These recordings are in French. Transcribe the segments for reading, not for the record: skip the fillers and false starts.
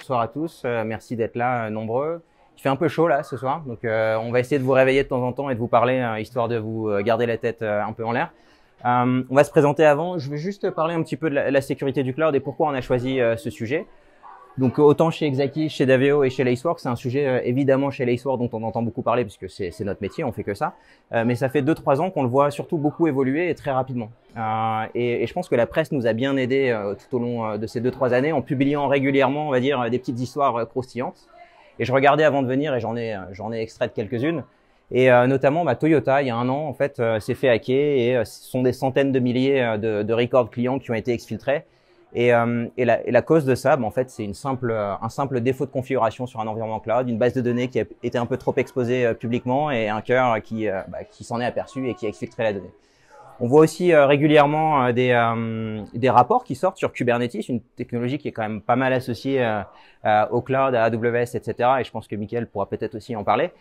bonsoir à tous. Merci d'être là, nombreux. Il fait un peu chaud là ce soir, donc on va essayer de vous réveiller de temps en temps et de vous parler, histoire de vous garder la tête un peu en l'air. On va se présenter avant. Je vais juste parler un petit peu de la sécurité du cloud et pourquoi on a choisi ce sujet. Donc autant chez Exakis, chez Daveo et chez Lacework, c'est un sujet évidemment chez Lacework dont on entend beaucoup parler puisque c'est notre métier, on fait que ça. Mais ça fait 2-3 ans qu'on le voit surtout beaucoup évoluer et très rapidement. Et je pense que la presse nous a bien aidé tout au long de ces 2-3 années en publiant régulièrement, on va dire, des petites histoires croustillantes. Et je regardais avant de venir et j'en ai extrait de quelques-unes. Et notamment, Toyota, il y a un an, en fait, s'est fait hacker et ce sont des centaines de milliers de records clients qui ont été exfiltrés. Et la cause de ça, en fait, c'est un simple défaut de configuration sur un environnement cloud, une base de données qui a été un peu trop exposée publiquement et un hacker qui s'en est aperçu et qui a exfiltré la donnée. On voit aussi régulièrement des rapports qui sortent sur Kubernetes, une technologie qui est quand même pas mal associée au cloud, à AWS, etc. Et je pense que Mickaël pourra peut-être aussi en parler.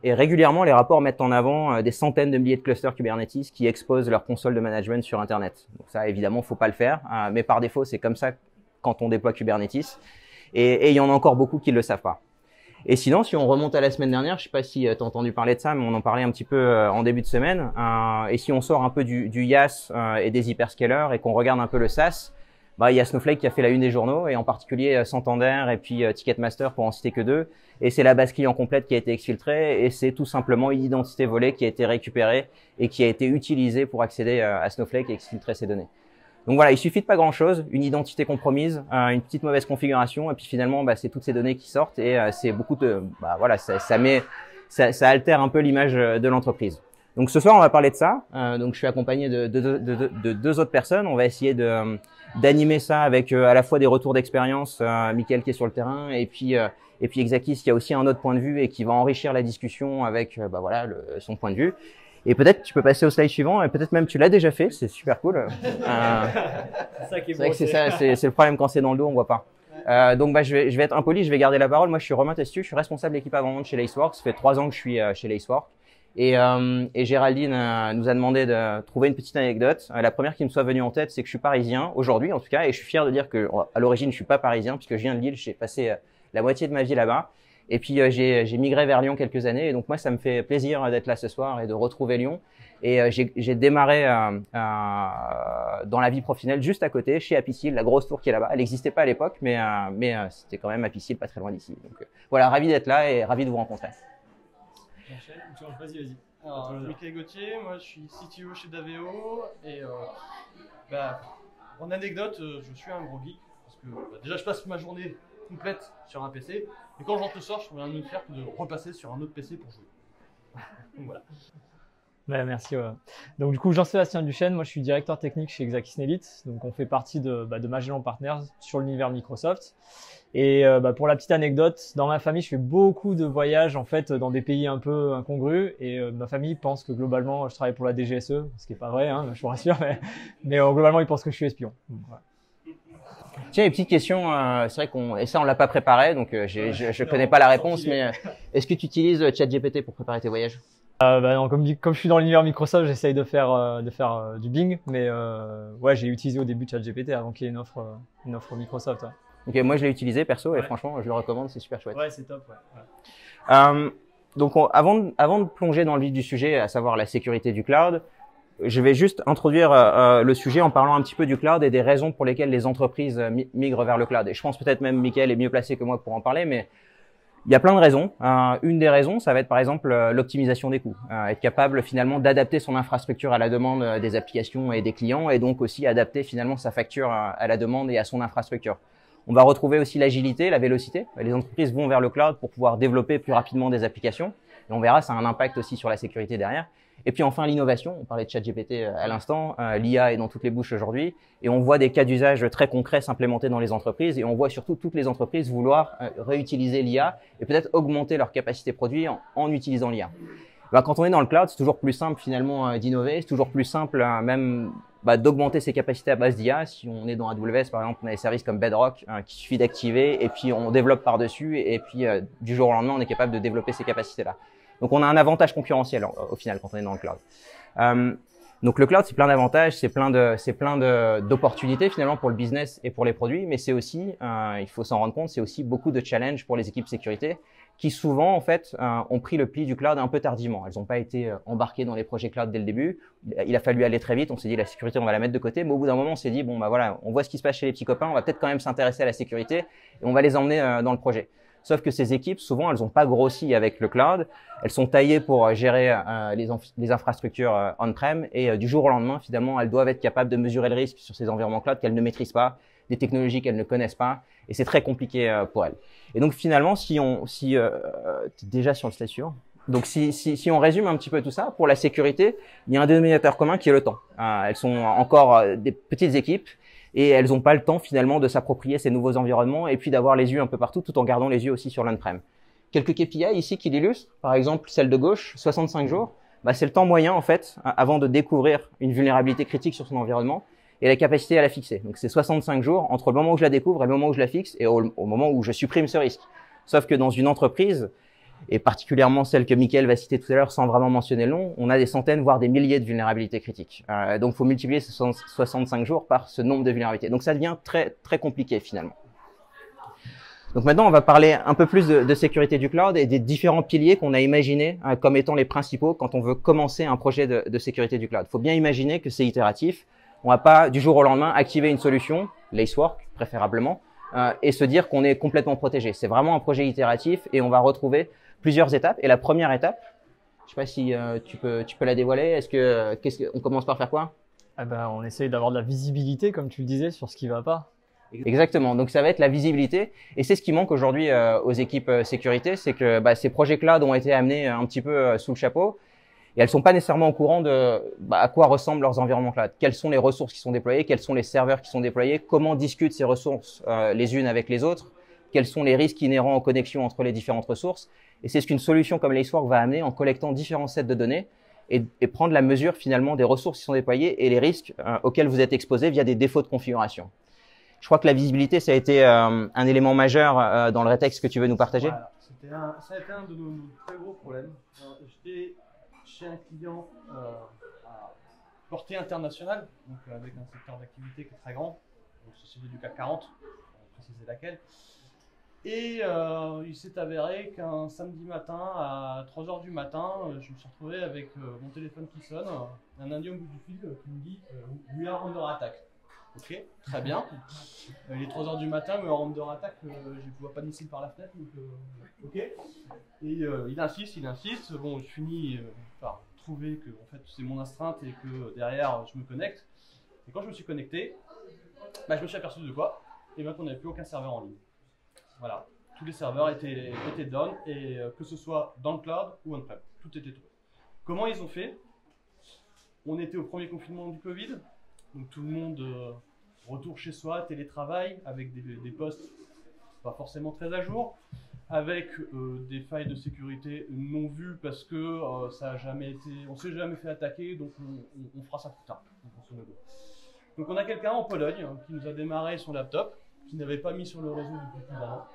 Et régulièrement, les rapports mettent en avant des centaines de milliers de clusters Kubernetes qui exposent leur console de management sur Internet. Donc ça, évidemment, faut pas le faire, mais par défaut, c'est comme ça quand on déploie Kubernetes. Et il y en a encore beaucoup qui le savent pas. Et sinon, si on remonte à la semaine dernière, je sais pas si tu as entendu parler de ça, mais on en parlait un petit peu en début de semaine. Et si on sort un peu du IaaS et des hyperscalers et qu'on regarde un peu le SaaS, il y a Snowflake qui a fait la une des journaux, et en particulier Santander et puis Ticketmaster pour en citer que deux. Et c'est la base client complète qui a été exfiltrée, et c'est tout simplement une identité volée qui a été récupérée et qui a été utilisée pour accéder à Snowflake et exfiltrer ces données. Donc voilà, il suffit de pas grand-chose, une identité compromise, une petite mauvaise configuration, et puis finalement, c'est toutes ces données qui sortent, et c'est beaucoup de, ça altère un peu l'image de l'entreprise. Donc ce soir, on va parler de ça. Donc je suis accompagné de deux autres personnes. On va essayer d'animer ça avec à la fois des retours d'expérience, Mickaël qui est sur le terrain, et puis Exakis qui a aussi un autre point de vue et qui va enrichir la discussion avec son point de vue. Et peut-être tu peux passer au slide suivant, et peut-être même tu l'as déjà fait, c'est super cool. C'est vrai que c'est ça, c'est le problème quand c'est dans le dos, on voit pas. Donc je vais être impoli, je vais garder la parole. Moi je suis Romain Testu, je suis responsable d'équipe avant-vente chez Lacework. Ça fait 3 ans que je suis chez Lacework. Et Géraldine nous a demandé de trouver une petite anecdote. La première qui me soit venue en tête, c'est que je suis parisien, aujourd'hui en tout cas, et je suis fier de dire que à l'origine je suis pas parisien puisque je viens de Lille, j'ai passé la moitié de ma vie là-bas. Et puis j'ai migré vers Lyon quelques années, et donc moi ça me fait plaisir d'être là ce soir et de retrouver Lyon. Et j'ai démarré dans la vie professionnelle juste à côté, chez Apicil, la grosse tour qui est là-bas. Elle n'existait pas à l'époque, mais c'était quand même Apicil, pas très loin d'ici. Donc voilà, ravi d'être là et ravi de vous rencontrer. Vas-y. Alors, Mickaël Gauthier, moi je suis CTO chez Daveo, et en anecdote, je suis un gros geek, parce que déjà je passe ma journée complète sur un PC, et quand je rentre le soir, je trouve rien de mieux de faire que de repasser sur un autre PC pour jouer. Donc voilà. Merci. Donc du coup, Jean-Sébastien Duchesne, moi je suis directeur technique chez Exakis Nelite. Donc on fait partie de Magellan Partners sur l'univers Microsoft. Et pour la petite anecdote, dans ma famille, je fais beaucoup de voyages en fait dans des pays un peu incongrus. Et ma famille pense que globalement, je travaille pour la DGSE, ce qui est pas vrai, hein, je vous rassure. Mais globalement, ils pensent que je suis espion. Donc, voilà. Tiens, une petite question, c'est vrai et ça on l'a pas préparé, donc je connais pas la réponse, mais est-ce que tu utilises ChatGPT pour préparer tes voyages? Non, comme je suis dans l'univers Microsoft, j'essaye de faire du Bing, mais ouais, j'ai utilisé au début ChatGPT avant qu'il y ait une offre Microsoft. Ouais. Ok, moi je l'ai utilisé perso et franchement je le recommande, c'est super chouette. Ouais, c'est top. Ouais. Donc avant de plonger dans le vif du sujet, à savoir la sécurité du cloud, je vais juste introduire le sujet en parlant un petit peu du cloud et des raisons pour lesquelles les entreprises migrent vers le cloud. Et je pense peut-être même Mickaël est mieux placé que moi pour en parler, mais il y a plein de raisons. Une des raisons, ça va être par exemple l'optimisation des coûts, être capable finalement d'adapter son infrastructure à la demande des applications et des clients, et donc aussi adapter finalement sa facture à la demande et à son infrastructure. On va retrouver aussi l'agilité, la vélocité. Les entreprises vont vers le cloud pour pouvoir développer plus rapidement des applications, et on verra, ça a un impact aussi sur la sécurité derrière. Et puis enfin l'innovation, on parlait de ChatGPT à l'instant, l'IA est dans toutes les bouches aujourd'hui, et on voit des cas d'usage très concrets s'implémenter dans les entreprises, et on voit surtout toutes les entreprises vouloir réutiliser l'IA et peut-être augmenter leur capacité produit en utilisant l'IA. Quand on est dans le cloud, c'est toujours plus simple finalement d'innover, c'est toujours plus simple même d'augmenter ses capacités à base d'IA. Si on est dans AWS par exemple, on a des services comme Bedrock qu'il suffit d'activer, et puis on développe par-dessus, et puis du jour au lendemain on est capable de développer ces capacités-là. Donc on a un avantage concurrentiel au final quand on est dans le cloud. Donc le cloud, c'est plein d'avantages, c'est plein d'opportunités finalement pour le business et pour les produits, mais c'est aussi, il faut s'en rendre compte, c'est aussi beaucoup de challenges pour les équipes sécurité qui souvent en fait ont pris le pli du cloud un peu tardivement. Elles n'ont pas été embarquées dans les projets cloud dès le début. Il a fallu aller très vite. On s'est dit la sécurité, on va la mettre de côté, mais au bout d'un moment, on s'est dit bon bah voilà, on voit ce qui se passe chez les petits copains, on va peut-être quand même s'intéresser à la sécurité et on va les emmener dans le projet. Sauf que ces équipes, souvent, elles n'ont pas grossi avec le cloud. Elles sont taillées pour gérer les infrastructures on-prem et du jour au lendemain, finalement, elles doivent être capables de mesurer le risque sur ces environnements cloud qu'elles ne maîtrisent pas, des technologies qu'elles ne connaissent pas, et c'est très compliqué pour elles. Et donc finalement, déjà sur le slide suivant. Donc si on résume un petit peu tout ça, pour la sécurité, il y a un dénominateur commun qui est le temps. Elles sont encore des petites équipes. Et elles n'ont pas le temps finalement de s'approprier ces nouveaux environnements et puis d'avoir les yeux un peu partout tout en gardant les yeux aussi sur l'on-prem. Quelques KPI ici qui l'illustrent, par exemple celle de gauche, 65 jours, c'est le temps moyen en fait avant de découvrir une vulnérabilité critique sur son environnement et la capacité à la fixer. Donc c'est 65 jours entre le moment où je la découvre et le moment où je la fixe et au moment où je supprime ce risque. Sauf que dans une entreprise, et particulièrement celle que Mickaël va citer tout à l'heure sans vraiment mentionner le nom, on a des centaines, voire des milliers de vulnérabilités critiques. Donc, il faut multiplier ces 65 jours par ce nombre de vulnérabilités. Donc, ça devient très, très compliqué finalement. Donc, maintenant, on va parler un peu plus de sécurité du cloud et des différents piliers qu'on a imaginés comme étant les principaux quand on veut commencer un projet de sécurité du cloud. Il faut bien imaginer que c'est itératif. On va pas, du jour au lendemain, activer une solution, Lacework préférablement, et se dire qu'on est complètement protégé. C'est vraiment un projet itératif et on va retrouver plusieurs étapes. Et la première étape, je sais pas si tu peux la dévoiler. On commence par faire quoi? On essaye d'avoir de la visibilité, comme tu le disais, sur ce qui va pas. Exactement. Donc ça va être la visibilité. Et c'est ce qui manque aujourd'hui aux équipes sécurité, c'est que ces projets cloud ont été amenés un petit peu sous le chapeau. Et elles sont pas nécessairement au courant de à quoi ressemblent leurs environnements cloud. Quelles sont les ressources qui sont déployées, quels sont les serveurs qui sont déployés, comment discutent ces ressources les unes avec les autres, quels sont les risques inhérents aux connexions entre les différentes ressources. Et c'est ce qu'une solution comme Lacework va amener en collectant différents sets de données et prendre la mesure finalement des ressources qui sont déployées et les risques auxquels vous êtes exposés via des défauts de configuration. Je crois que la visibilité, ça a été un élément majeur dans le rétexte que tu veux nous partager. Voilà. Ça a été un de nos très gros problèmes. J'étais chez un client à portée internationale, donc avec un secteur d'activité qui est très grand, une société du CAC 40, pour préciser laquelle. Et il s'est avéré qu'un samedi matin, à 3 h du matin, je me suis retrouvé avec mon téléphone qui sonne, un indien au bout du fil qui me dit « We are under attack ». Ok, très bien. Il est 3 h du matin, we are under attack, je ne vois pas de missile par la fenêtre, donc ok. Et il insiste, bon, je finis par trouver que en fait, c'est mon astreinte et que derrière, je me connecte. Et quand je me suis connecté, je me suis aperçu de quoi? Et bien qu'on n'avait plus aucun serveur en ligne. Voilà, tous les serveurs étaient down, et que ce soit dans le cloud ou on-prem, tout était tombé. Comment ils ont fait? On était au premier confinement du Covid, donc tout le monde retour chez soi, télétravail, avec des postes pas forcément très à jour, avec des failles de sécurité non vues parce que ça a jamais été, on s'est jamais fait attaquer, donc on fera ça plus tard. Donc on a quelqu'un en Pologne qui nous a démarré son laptop, qui n'avait pas mis sur le réseau depuis plus d'un an,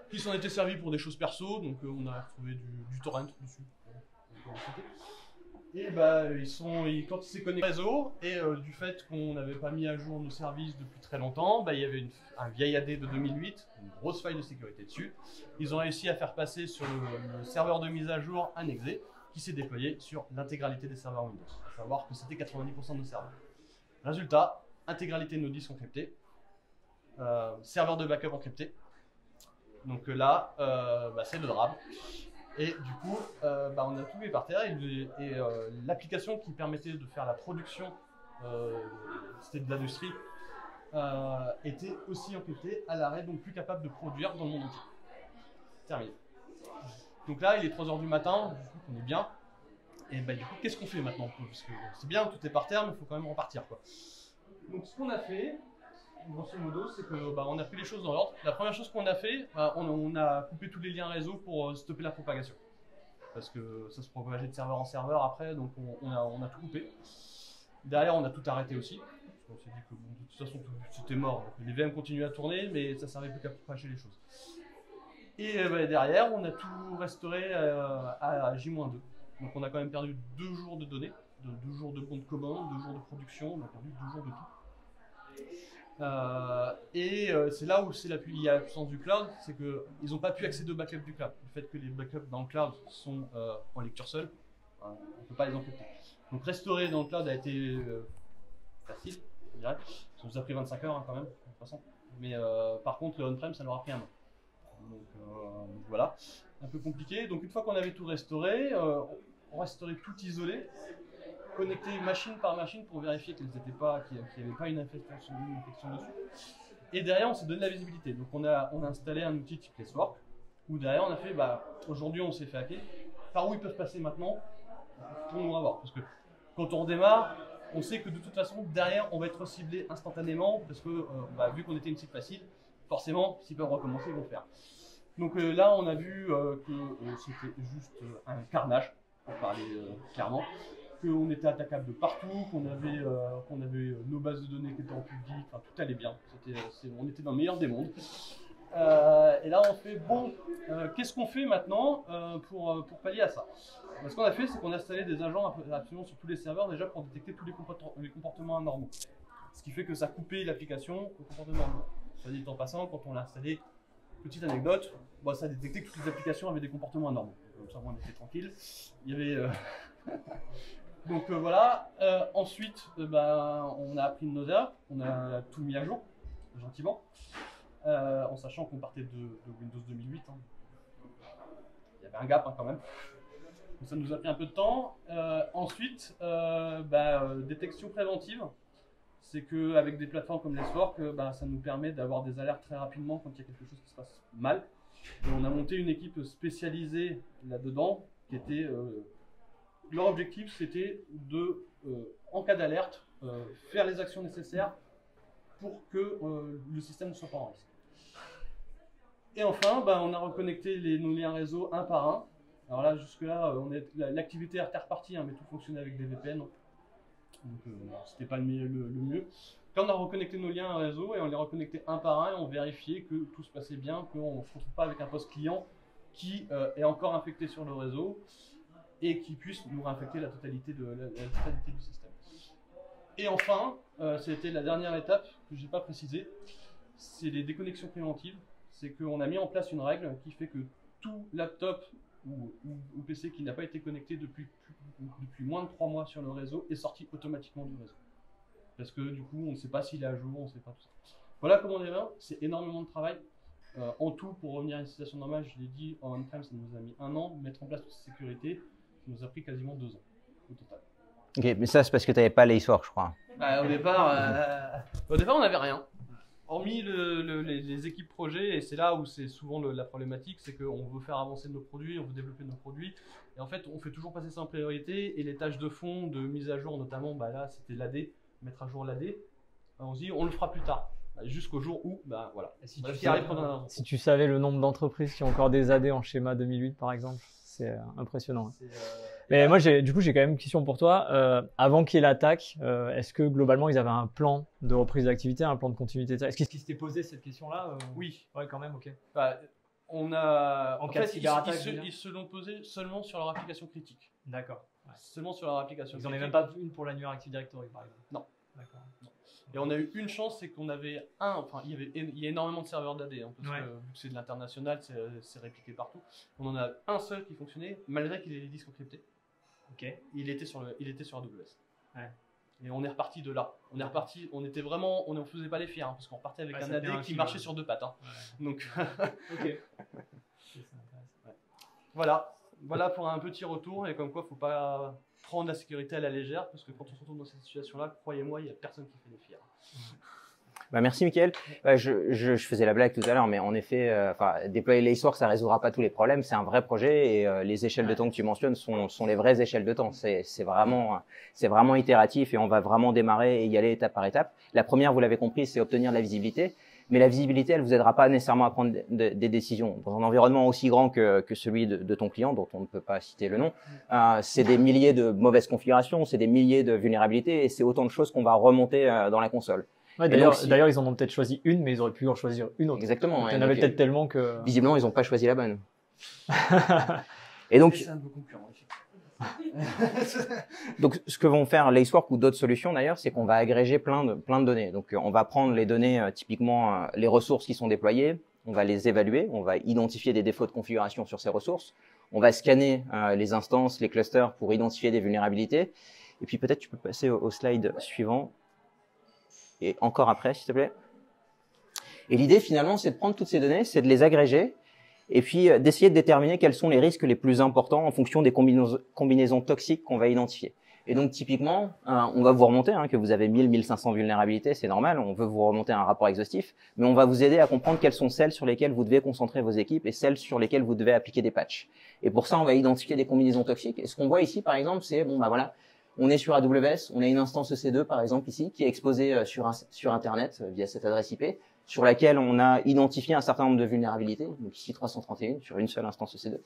qui s'en était servi pour des choses perso, donc on a trouvé du torrent dessus. Et quand il s'est connecté au réseau, et du fait qu'on n'avait pas mis à jour nos services depuis très longtemps, il y avait un vieil AD de 2008, une grosse faille de sécurité dessus. Ils ont réussi à faire passer sur le serveur de mise à jour un exe qui s'est déployé sur l'intégralité des serveurs Windows, à savoir que c'était 90% de nos serveurs. Résultat, intégralité de nos disques encryptés, serveur de backup encrypté. Donc là, c'est le drame. Et du coup, on a tout mis par terre et l'application qui permettait de faire la production, c'était de l'industrie, était aussi encryptée à l'arrêt, donc plus capable de produire dans le monde entier. Terminé. Donc là, il est 3 h du matin, du coup, on est bien. Et du coup, qu'est-ce qu'on fait maintenant? Parce que c'est bien, tout est par terre, mais il faut quand même repartir, quoi. Donc ce qu'on a fait, grosso modo, c'est que on a pris les choses dans l'ordre. La première chose qu'on a fait, on a coupé tous les liens réseau pour stopper la propagation. Parce que ça se propageait de serveur en serveur après, donc on a tout coupé. Derrière, on a tout arrêté aussi. On s'est dit que de toute façon, c'était mort. Donc, les VM continuaient à tourner, mais ça ne servait plus qu'à propager les choses. Et derrière, on a tout restauré à J-2. Donc on a quand même perdu 2 jours de données, 2 jours de bons de commande, 2 jours de production, on a perdu 2 jours de tout. C'est là où il y a la puissance du cloud, c'est qu'ils n'ont pas pu accéder au backup du cloud. Le fait que les backups dans le cloud sont en lecture seule, on ne peut pas les encrypter. Donc restaurer dans le cloud a été facile, je dirais. Ça nous a pris 25 heures quand même, de toute façon. Mais par contre, le on-prem, ça leur a pris un an. Donc voilà, un peu compliqué. Donc une fois qu'on avait tout restauré, on restaurait tout isolé, connecté machine par machine pour vérifier qu'il n'y avait pas une infection dessus. Et derrière, on s'est donné la visibilité. Donc on a installé un outil type Lacework, où derrière on a fait, aujourd'hui on s'est fait hacker. Par où ils peuvent passer maintenant pour nous avoir. Parce que quand on redémarre, on sait que de toute façon, derrière, on va être ciblé instantanément, parce que vu qu'on était une cible facile, forcément, s'ils peuvent recommencer, ils vont le faire. Donc là, on a vu que c'était juste un carnage, pour parler clairement, qu'on était attaquable de partout, qu'on avait nos bases de données qui étaient en public, enfin, tout allait bien. On était dans le meilleur des mondes. Et là, on fait, qu'est-ce qu'on fait maintenant pour pallier à ça? Ce qu'on a fait, c'est qu'on a installé des agents absolument sur tous les serveurs déjà pour détecter tous les comportements anormaux. Ce qui fait que ça coupait l'application au comportement anormal. Ça dit en passant, quand on l'a installé, petite anecdote, ça a détecté que toutes les applications avaient des comportements anormaux. Comme ça, on était tranquille. Il y avait. Donc voilà. Ensuite, on a appris de nos erreurs, on a tout mis à jour, gentiment, en sachant qu'on partait de Windows 2008. Hein. Il y avait un gap quand même. Donc ça nous a pris un peu de temps. Ensuite, détection préventive. C'est qu'avec des plateformes comme Lacework, ça nous permet d'avoir des alertes très rapidement quand il y a quelque chose qui se passe mal. Et on a monté une équipe spécialisée là-dedans, qui était... leur objectif, c'était de, en cas d'alerte, faire les actions nécessaires pour que le système ne soit pas en risque. Et enfin, on a reconnecté nos liens réseau un par un. Alors là, jusque-là, l'activité était repartie, mais tout fonctionnait avec des VPN. Donc, c'était pas le mieux. Quand on a reconnecté nos liens réseau et on les reconnectait un par un et on vérifiait que tout se passait bien, qu'on ne se retrouve pas avec un poste client qui est encore infecté sur le réseau et qui puisse nous réinfecter la totalité du système. Et enfin, c'était la dernière étape que je n'ai pas précisée, c'est les déconnexions préventives. C'est qu'on a mis en place une règle qui fait que tout laptop ou PC qui n'a pas été connecté depuis moins de 3 mois sur le réseau est sorti automatiquement du réseau. Parce que du coup, on ne sait pas s'il est à jour, on ne sait pas tout ça. Voilà comment on est là, c'est énormément de travail. En tout, pour revenir à une situation normale, je l'ai dit, en on-prem, ça nous a mis 1 an. Mettre en place toute cette sécurité, ça nous a pris quasiment 2 ans au total. Ok, mais ça, c'est parce que tu n'avais pas Lacework, je crois. Au départ, on n'avait rien. Hormis les équipes projets, et c'est là où c'est souvent la problématique, c'est qu'on veut faire avancer nos produits, on veut développer nos produits, et en fait on fait toujours passer ça en priorité, et les tâches de fond, de mise à jour notamment, là c'était l'AD, mettre à jour l'AD, on se dit on le fera plus tard, jusqu'au jour où, voilà. Si tu savais le nombre d'entreprises qui ont encore des AD en schéma 2008 par exemple, c'est impressionnant. Mais moi, j'ai quand même une question pour toi. Avant qu'il y ait l'attaque, est-ce que globalement, ils avaient un plan de reprise d'activité, un plan de continuité? Est-ce qu'ils s'étaient posé cette question-là? Oui. Ouais, quand même, ok. On a... En fait, ils se l'ont posé seulement sur leur application critique. D'accord. Ouais. Seulement sur leur application critique. Ils n'en avaient même pas une pour l'annuaire Active Directory, par exemple? Non. D'accord. Et on a eu une chance, c'est qu'on avait il y a énormément de serveurs d'AD, parce que vu que c'est de l'international, c'est répliqué partout. On en a un seul qui fonctionnait, malgré qu'il ait les disques encryptés. Ok. Il était sur AWS. Ouais. Et on est reparti de là. On est reparti, on était vraiment, on ne faisait pas les fiers, parce qu'on repartait avec un AD qui marchait sur 2 pattes. Ouais. Donc, ok. Voilà pour un petit retour, et comme quoi, faut pas prendre la sécurité à la légère, parce que quand on se retrouve dans cette situation-là, croyez-moi, il n'y a personne qui fait les fiers. Merci Mickaël. Je faisais la blague tout à l'heure, mais en effet, déployer Lacework, ça résoudra pas tous les problèmes. C'est un vrai projet, et les échelles de temps que tu mentionnes sont les vraies échelles de temps. C'est vraiment itératif, et on va vraiment démarrer et y aller étape par étape. La première, vous l'avez compris, c'est obtenir de la visibilité. Mais la visibilité, elle vous aidera pas nécessairement à prendre des décisions. Dans un environnement aussi grand que celui de ton client, dont on ne peut pas citer le nom, c'est des milliers de mauvaises configurations, c'est des milliers de vulnérabilités, et c'est autant de choses qu'on va remonter dans la console. Ouais, d'ailleurs, ils en ont peut-être choisi une, mais ils auraient pu en choisir une autre. Exactement. Il y en avait peut-être tellement que... Visiblement, ils n'ont pas choisi la bonne. Et donc... C'est un de vos concurrents. Donc, ce que vont faire Lacework ou d'autres solutions d'ailleurs, c'est qu'on va agréger plein de données. Donc, on va prendre les données, typiquement les ressources qui sont déployées, on va les évaluer, on va identifier des défauts de configuration sur ces ressources, on va scanner les instances, les clusters pour identifier des vulnérabilités. Et puis peut-être tu peux passer au slide suivant. Et encore après, s'il te plaît. Et l'idée finalement, c'est de prendre toutes ces données, c'est de les agréger et puis d'essayer de déterminer quels sont les risques les plus importants en fonction des combinaisons toxiques qu'on va identifier. Et donc typiquement, on va vous remonter, que vous avez 1000-1500 vulnérabilités, c'est normal, on veut vous remonter un rapport exhaustif, mais on va vous aider à comprendre quelles sont celles sur lesquelles vous devez concentrer vos équipes et celles sur lesquelles vous devez appliquer des patchs. Et pour ça, on va identifier des combinaisons toxiques. Et ce qu'on voit ici, par exemple, c'est, voilà, on est sur AWS, on a une instance EC2, par exemple, ici, qui est exposée sur Internet via cette adresse IP, sur laquelle on a identifié un certain nombre de vulnérabilités, donc ici 331 sur une seule instance EC2.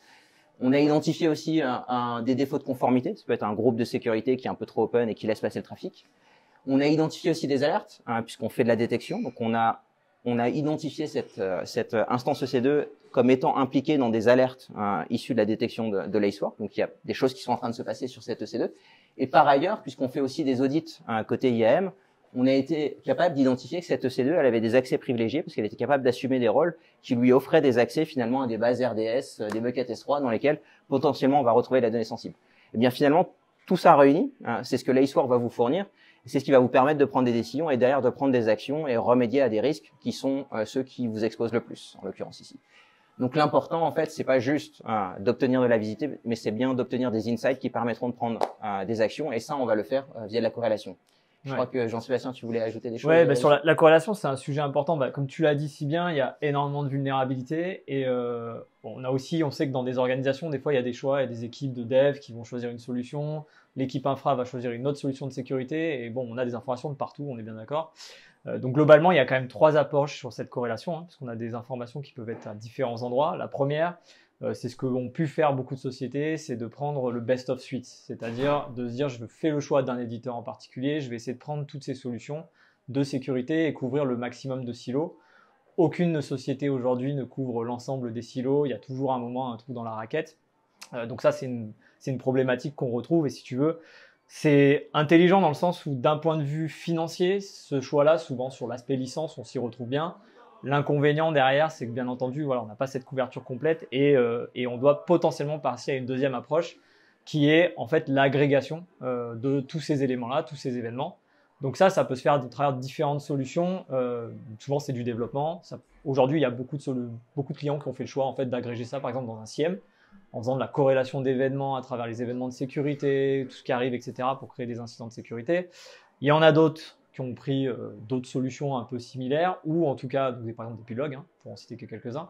On a identifié aussi des défauts de conformité, ça peut être un groupe de sécurité qui est un peu trop open et qui laisse passer le trafic. On a identifié aussi des alertes, puisqu'on fait de la détection, donc on a identifié cette instance EC2 comme étant impliquée dans des alertes issues de la détection de Lacework, donc il y a des choses qui sont en train de se passer sur cette EC2. Et par ailleurs, puisqu'on fait aussi des audits côté IAM, on a été capable d'identifier que cette EC2, elle avait des accès privilégiés parce qu'elle était capable d'assumer des rôles qui lui offraient des accès finalement à des bases RDS, des buckets S3 dans lesquels potentiellement on va retrouver la donnée sensible. Et bien finalement, tout ça réuni, c'est ce que Lacework va vous fournir, c'est ce qui va vous permettre de prendre des décisions et derrière de prendre des actions et remédier à des risques qui sont ceux qui vous exposent le plus, en l'occurrence ici. Donc l'important en fait, c'est pas juste d'obtenir de la visibilité, mais c'est bien d'obtenir des insights qui permettront de prendre des actions et ça on va le faire via de la corrélation. Je crois que Jean-Sébastien, tu voulais ajouter des choses. Ouais, sur la corrélation, c'est un sujet important. Comme tu l'as dit si bien, il y a énormément de vulnérabilités et on sait que dans des organisations, des fois, il y a des choix, il y a des équipes de dev qui vont choisir une solution, l'équipe infra va choisir une autre solution de sécurité et on a des informations de partout, on est bien d'accord. Donc globalement, il y a quand même 3 approches sur cette corrélation, parce qu'on a des informations qui peuvent être à différents endroits. La première, c'est ce qu'ont pu faire beaucoup de sociétés, c'est de prendre le best of suite, c'est-à-dire de se dire je fais le choix d'un éditeur en particulier, je vais essayer de prendre toutes ces solutions de sécurité et couvrir le maximum de silos. Aucune société aujourd'hui ne couvre l'ensemble des silos, il y a toujours un moment un trou dans la raquette. Donc ça, c'est une problématique qu'on retrouve et si tu veux, c'est intelligent dans le sens où d'un point de vue financier, ce choix-là, souvent sur l'aspect licence, on s'y retrouve bien. L'inconvénient derrière, c'est que bien entendu, on n'a pas cette couverture complète et on doit potentiellement passer à une deuxième approche qui est en fait l'agrégation de tous ces éléments-là, tous ces événements. Donc ça peut se faire à travers différentes solutions. Souvent, c'est du développement. Aujourd'hui, il y a beaucoup de clients qui ont fait le choix en fait d'agréger ça, par exemple, dans un SIEM, en faisant de la corrélation d'événements à travers les événements de sécurité, tout ce qui arrive, etc., pour créer des incidents de sécurité. Il y en a d'autres qui ont pris d'autres solutions un peu similaires, ou en tout cas, par exemple, des Pilogue, pour en citer que quelques-uns.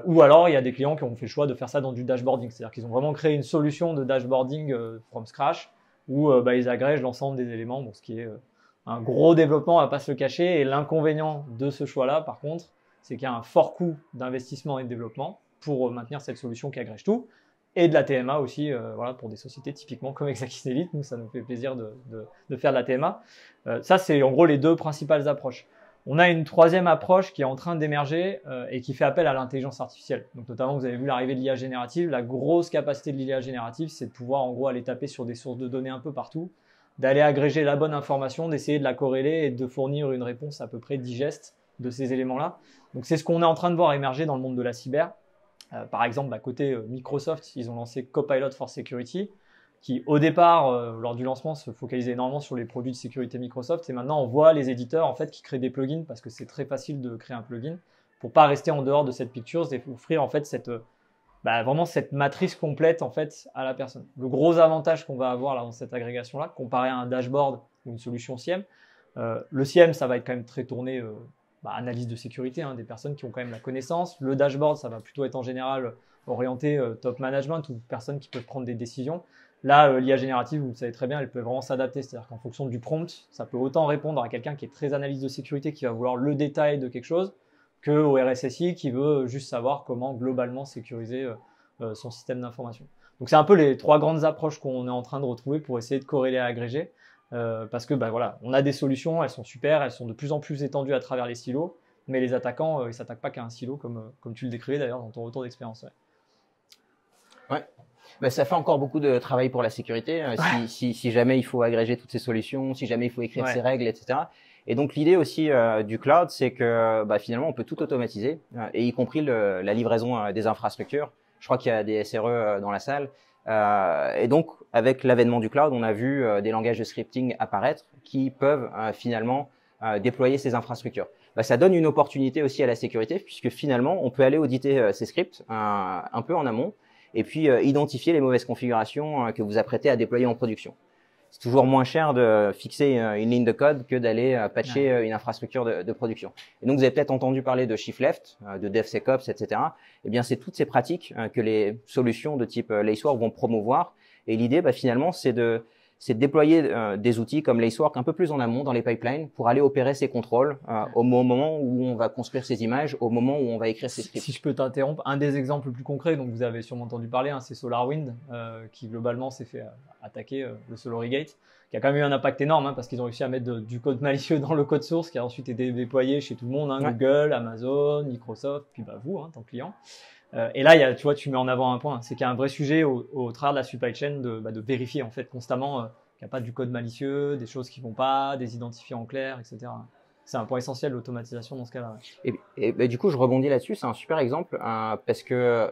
Ou alors, il y a des clients qui ont fait le choix de faire ça dans du dashboarding, c'est-à-dire qu'ils ont vraiment créé une solution de dashboarding from scratch, où ils agrègent l'ensemble des éléments, ce qui est un gros développement, on ne va pas se le cacher. Et l'inconvénient de ce choix-là, par contre, c'est qu'il y a un fort coût d'investissement et de développement pour maintenir cette solution qui agrège tout. Et de la TMA aussi, pour des sociétés typiquement comme Exactis. Nous, ça nous fait plaisir de faire de la TMA. Ça, c'est en gros les 2 principales approches. On a une 3e approche qui est en train d'émerger et qui fait appel à l'intelligence artificielle. Donc notamment, vous avez vu l'arrivée de l'IA générative. La grosse capacité de l'IA générative, c'est de pouvoir en gros aller taper sur des sources de données un peu partout, d'aller agréger la bonne information, d'essayer de la corréler et de fournir une réponse à peu près digeste de ces éléments-là. Donc c'est ce qu'on est en train de voir émerger dans le monde de la cyber. Par exemple, côté Microsoft, ils ont lancé Copilot for Security, qui au départ, lors du lancement, se focalisait énormément sur les produits de sécurité Microsoft. Et maintenant, on voit les éditeurs en fait qui créent des plugins parce que c'est très facile de créer un plugin pour pas rester en dehors de cette picture et offrir en fait vraiment cette matrice complète en fait à la personne. Le gros avantage qu'on va avoir là dans cette agrégation-là, comparé à un dashboard ou une solution SIEM, le SIEM, ça va être quand même très tourné analyse de sécurité, des personnes qui ont quand même la connaissance. Le dashboard, ça va plutôt être en général orienté top management ou personnes qui peuvent prendre des décisions. Là, l'IA générative, vous le savez très bien, elle peut vraiment s'adapter. C'est-à-dire qu'en fonction du prompt, ça peut autant répondre à quelqu'un qui est très analyste de sécurité, qui va vouloir le détail de quelque chose, qu'au RSSI qui veut juste savoir comment globalement sécuriser son système d'information. Donc c'est un peu les 3 grandes approches qu'on est en train de retrouver pour essayer de corréler et agréger. Parce que on a des solutions, elles sont super, elles sont de plus en plus étendues à travers les silos, mais les attaquants, ils ne s'attaquent pas qu'à un silo, comme tu le décrivais d'ailleurs dans ton retour d'expérience. Ouais. Bah, ça fait encore beaucoup de travail pour la sécurité. Si jamais il faut agréger toutes ces solutions, si jamais il faut écrire ces règles, etc. Et donc l'idée aussi du cloud, c'est que bah, finalement on peut tout automatiser, et y compris la livraison des infrastructures. Je crois qu'il y a des SRE dans la salle. Et donc avec l'avènement du cloud, on a vu des langages de scripting apparaître qui peuvent finalement déployer ces infrastructures. Bah, ça donne une opportunité aussi à la sécurité, puisque finalement on peut aller auditer ces scripts un peu en amont, et puis identifier les mauvaises configurations que vous apprêtez à déployer en production. C'est toujours moins cher de fixer une ligne de code que d'aller patcher une infrastructure de production. Et donc, vous avez peut-être entendu parler de Shift Left, de DevSecOps, etc. Eh bien, c'est toutes ces pratiques que les solutions de type Lacework vont promouvoir. Et l'idée, bah, finalement, c'est de déployer des outils comme Lacework un peu plus en amont dans les pipelines pour aller opérer ces contrôles au moment où on va construire ces images, au moment où on va écrire ces scripts. Si je peux t'interrompre, un des exemples plus concrets, donc vous avez sûrement entendu parler, hein, c'est SolarWinds, qui globalement s'est fait attaquer le Solarigate, qui a quand même eu un impact énorme, hein, parce qu'ils ont réussi à mettre du code malicieux dans le code source, qui a ensuite été déployé chez tout le monde, hein, Google, Amazon, Microsoft, puis bah, vous, hein, ton client. Et là, tu vois, tu mets en avant un point, c'est qu'il y a un vrai sujet au travers de la supply chain de vérifier en fait constamment qu'il n'y a pas du code malicieux, des choses qui vont pas, des identifiants en clair, etc. C'est un point essentiel, l'automatisation dans ce cas-là. Et bah, du coup, je rebondis là-dessus, c'est un super exemple parce que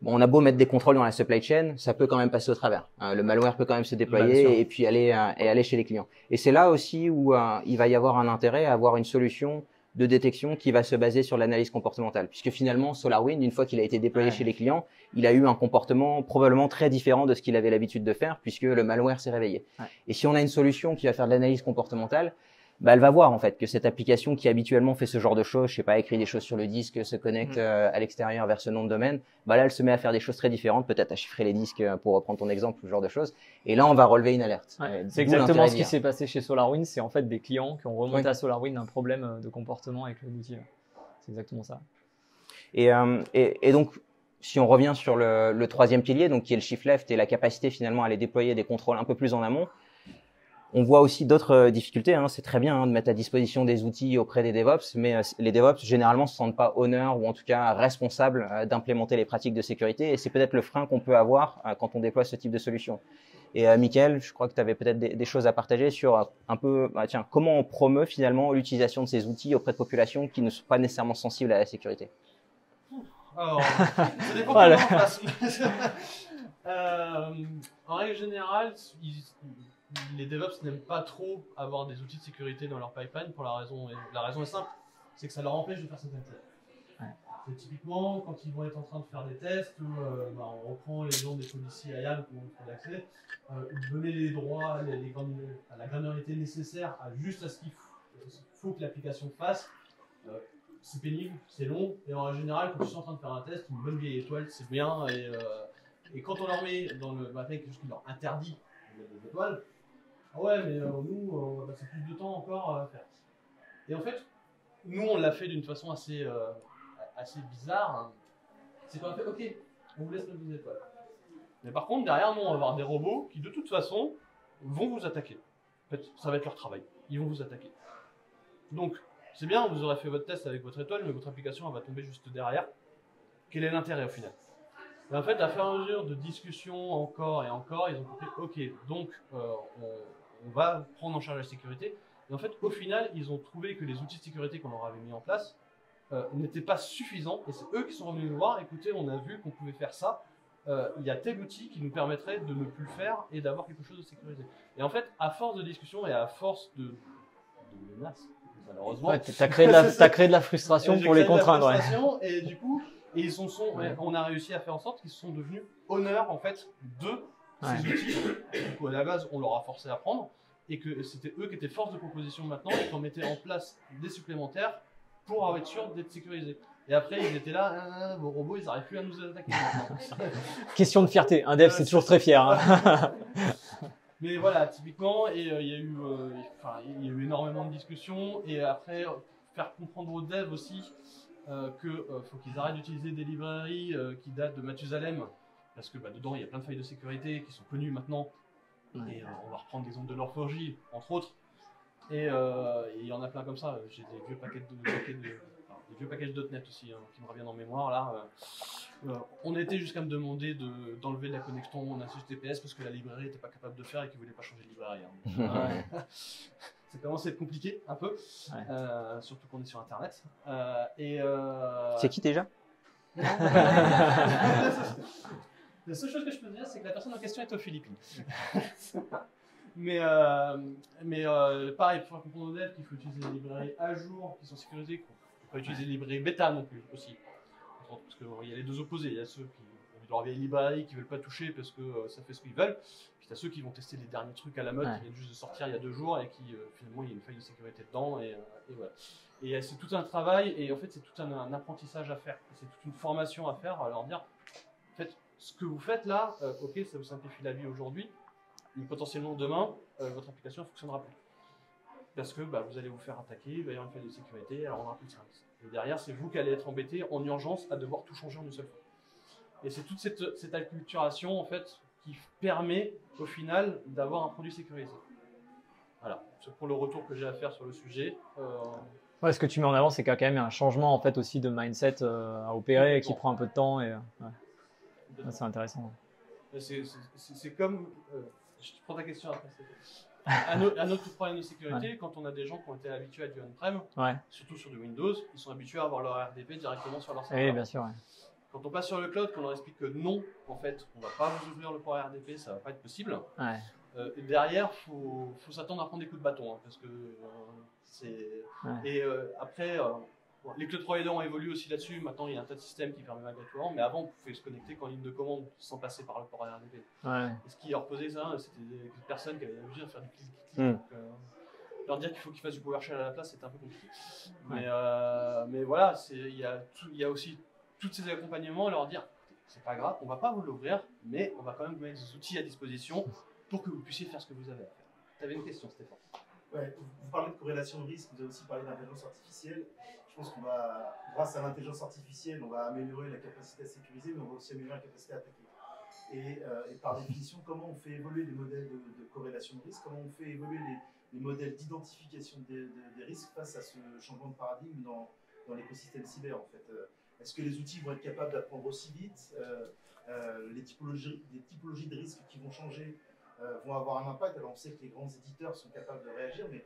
bon, on a beau mettre des contrôles dans la supply chain, ça peut quand même passer au travers. Le malware peut quand même se déployer et puis aller chez les clients. Et c'est là aussi où il va y avoir un intérêt à avoir une solution de détection qui va se baser sur l'analyse comportementale. Puisque finalement, SolarWinds, une fois qu'il a été déployé chez les clients, il a eu un comportement probablement très différent de ce qu'il avait l'habitude de faire puisque le malware s'est réveillé. Et si on a une solution qui va faire de l'analyse comportementale, bah, elle va voir en fait que cette application qui habituellement fait ce genre de choses, je sais pas, écrit des choses sur le disque, se connecte à l'extérieur vers ce nom de domaine, bah là elle se met à faire des choses très différentes, peut-être à chiffrer les disques pour reprendre ton exemple, ce genre de choses. Et là on va relever une alerte. C'est exactement ce qui s'est passé chez SolarWinds, c'est en fait des clients qui ont remonté à SolarWinds un problème de comportement avec l'outil. C'est exactement ça. Et donc si on revient sur le troisième pilier, donc qui est le shift left et la capacité finalement à aller déployer des contrôles un peu plus en amont. On voit aussi d'autres difficultés. Hein. C'est très bien de mettre à disposition des outils auprès des DevOps, mais les DevOps généralement se sentent pas honneurs ou en tout cas responsables d'implémenter les pratiques de sécurité. Et c'est peut-être le frein qu'on peut avoir quand on déploie ce type de solution. Et Mickaël, je crois que tu avais peut-être des choses à partager sur un peu, comment on promeut finalement l'utilisation de ces outils auprès de populations qui ne sont pas nécessairement sensibles à la sécurité. Alors, ça dépend comment on passe. En règle générale, les DevOps n'aiment pas trop avoir des outils de sécurité dans leur pipeline pour la raison est simple, c'est que ça leur empêche de faire certaines tests. Typiquement, quand ils vont être en train de faire des tests, on reprend l'exemple des policiers IAM pour l'accès, donner les droits, la granularité nécessaire juste à ce qu'il faut que l'application fasse. C'est pénible, c'est long, et en général, quand ils sont en train de faire un test, une bonne vieille étoile, c'est bien, et quand on leur met dans le quelque chose qui leur interdit de mettre des étoiles, ouais, mais nous, on va passer plus de temps encore à faire. Et en fait, nous, on l'a fait d'une façon assez bizarre. Hein. C'est qu'on a fait, ok, on vous laisse mettre des étoiles. Mais par contre, derrière, nous, on va avoir des robots qui, de toute façon, vont vous attaquer. En fait, ça va être leur travail. Ils vont vous attaquer. Donc, c'est bien, vous aurez fait votre test avec votre étoile, mais votre application, elle va tomber juste derrière. Quel est l'intérêt au final? Et en fait, à faire à mesure de discussion encore et encore, ils ont compris, ok, donc on va prendre en charge la sécurité. Et en fait, au final, ils ont trouvé que les outils de sécurité qu'on leur avait mis en place n'étaient pas suffisants. Et c'est eux qui sont revenus nous voir, écoutez, on a vu qu'on pouvait faire ça. Il y a tel outil qui nous permettrait de ne plus le faire et d'avoir quelque chose de sécurisé. Et en fait, à force de discussion et à force de menaces, malheureusement... Ouais, t'as créé de la frustration pour les contraindre. Et du coup... Et on a réussi à faire en sorte qu'ils sont devenus honneurs en fait de ces outils. Du coup, à la base, on leur a forcé à prendre et que c'était eux qui étaient force de proposition maintenant et qu'on mettait en place des supplémentaires pour être sûr d'être sécurisés. Et après, ils étaient là, vos robots, ils n'arrivent plus à nous attaquer maintenant. Question de fierté. Un dev, c'est toujours très fier. Hein. Mais voilà, typiquement, et il y a eu énormément de discussions et après, faire comprendre aux devs aussi. Faut qu'ils arrêtent d'utiliser des librairies qui datent de Mathusalem parce que dedans il y a plein de failles de sécurité qui sont connues maintenant et on va reprendre l'exemple de Log4j entre autres et il y en a plein comme ça. J'ai des vieux paquets de des vieux packages .NET aussi, hein, qui me reviennent en mémoire là. On a été jusqu'à me demander d'enlever la connexion en HTTPS parce que la librairie n'était pas capable de faire et qu'ils ne voulaient pas changer de librairie. Hein. Ça commence à être compliqué un peu, surtout qu'on est sur Internet. C'est qui déjà? La seule chose que je peux dire, c'est que la personne en question est aux Philippines. mais pareil, il faut comprendre aux devs qu'il faut utiliser des librairies à jour qui sont sécurisées, qu'il ne faut pas utiliser des librairies bêta non plus aussi. Parce qu'il y a les deux opposés, il y a ceux qui ont leur vieille librairie qui ne veulent pas toucher parce que ça fait ce qu'ils veulent, puis il y a ceux qui vont tester les derniers trucs à la mode qui viennent juste de sortir il y a 2 jours et qui finalement il y a une faille de sécurité dedans et voilà. Et c'est tout un travail et en fait c'est tout un apprentissage à faire, c'est toute une formation à faire, à leur dire en fait ce que vous faites là, ok ça vous simplifie la vie aujourd'hui, mais potentiellement demain votre application ne fonctionnera plus. Parce que vous allez vous faire attaquer, il va y avoir une faille de sécurité, alors on n'aura plus de service. Et derrière, c'est vous qui allez être embêté en urgence à devoir tout changer en une seule fois. Et c'est toute cette acculturation en fait qui permet au final d'avoir un produit sécurisé. Voilà, c'est pour le retour que j'ai à faire sur le sujet. Ouais, ce que tu mets en avant, c'est qu'il y a quand même un changement en fait aussi de mindset à opérer qui prend un peu de temps et c'est intéressant. C'est comme, je te prends ta question après. Un autre problème de sécurité, quand on a des gens qui ont été habitués à du on-prem, surtout sur du Windows, ils sont habitués à avoir leur RDP directement sur leur serveur. Oui, bien sûr. Ouais. Quand on passe sur le cloud, qu'on leur explique que non, en fait, on ne va pas vous ouvrir le port RDP, ça ne va pas être possible. Derrière, il faut s'attendre à prendre des coups de bâton, hein, parce que c'est... Et après, les cloud providers ont évolué aussi là-dessus. Maintenant, il y a un tas de systèmes qui permettent malgré tout. Mais avant, on pouvait se connecter qu'en ligne de commande sans passer par le port RDP. Et ce qui leur posait ça, c'était des personnes qui avaient l'habitude de faire du clic-clic. Leur dire qu'il faut qu'ils fassent du PowerShell à la place, c'était un peu compliqué. Mais voilà, il y a aussi tous ces accompagnements, leur dire c'est pas grave, on va pas vous l'ouvrir, mais on va quand même vous mettre des outils à disposition pour que vous puissiez faire ce que vous avez à faire. Tu avais une question, Stéphane? Ouais, vous parlez de corrélation de risque, vous avez aussi parlé d'intelligence artificielle. Je pense qu'on va, grâce à l'intelligence artificielle, on va améliorer la capacité à sécuriser, mais on va aussi améliorer la capacité à attaquer. Et par définition, comment on fait évoluer les modèles de corrélation de risque, comment on fait évoluer les modèles d'identification des risques face à ce changement de paradigme dans l'écosystème cyber en fait. Est-ce que les outils vont être capables d'apprendre aussi vite? Les typologies de risques qui vont changer vont avoir un impact. Alors on sait que les grands éditeurs sont capables de réagir, mais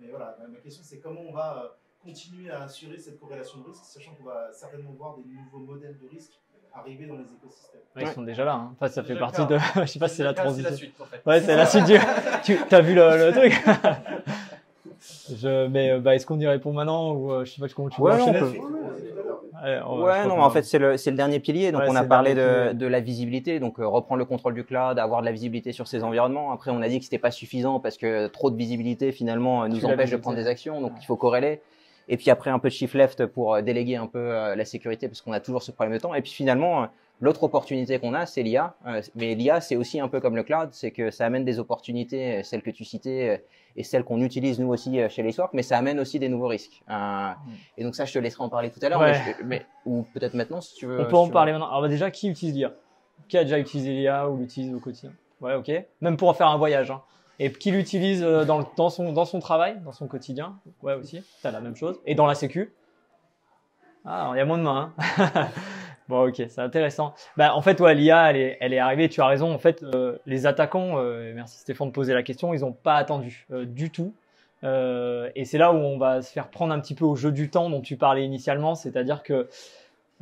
voilà, ma question c'est comment on va continuer à assurer cette corrélation de risque, sachant qu'on va certainement voir des nouveaux modèles de risque arriver dans les écosystèmes. Ils sont déjà là, hein. Enfin, ça fait partie de... Je sais pas si c'est la transition. C'est la suite en fait. Ouais, c'est la suite du... Tu as vu le truc? Mais est-ce qu'on y répond maintenant ou je sais pas comment tu veux enchaîner? En fait c'est le dernier pilier. Donc on a parlé de la visibilité, donc reprendre le contrôle du cloud, avoir de la visibilité sur ses environnements. Après on a dit que c'était pas suffisant parce que trop de visibilité finalement nous empêche de prendre des actions, donc il faut corréler. Et puis après un peu de shift left pour déléguer un peu la sécurité parce qu'on a toujours ce problème de temps. Et puis finalement l'autre opportunité qu'on a c'est l'IA. Mais l'IA c'est aussi un peu comme le cloud, c'est que ça amène des opportunités, celles que tu citais et celles qu'on utilise nous aussi chez Lacework, mais ça amène aussi des nouveaux risques. Et donc ça je te laisserai en parler tout à l'heure, ou peut-être maintenant si tu veux. On peut en parler maintenant. Alors déjà qui utilise l'IA? Qui a déjà utilisé l'IA ou l'utilise au quotidien? Ouais, ok. Même pour faire un voyage. Hein. Et qui l'utilise dans son travail, dans son quotidien? Ouais, aussi. T'as la même chose. Et dans la sécu? Ah, il y a moins de mains. Hein. Bon, ok, c'est intéressant. En fait, l'IA, elle est arrivée. Tu as raison. En fait, les attaquants, merci Stéphane de poser la question, ils n'ont pas attendu du tout. Et c'est là où on va se faire prendre un petit peu au jeu du temps dont tu parlais initialement, c'est-à-dire que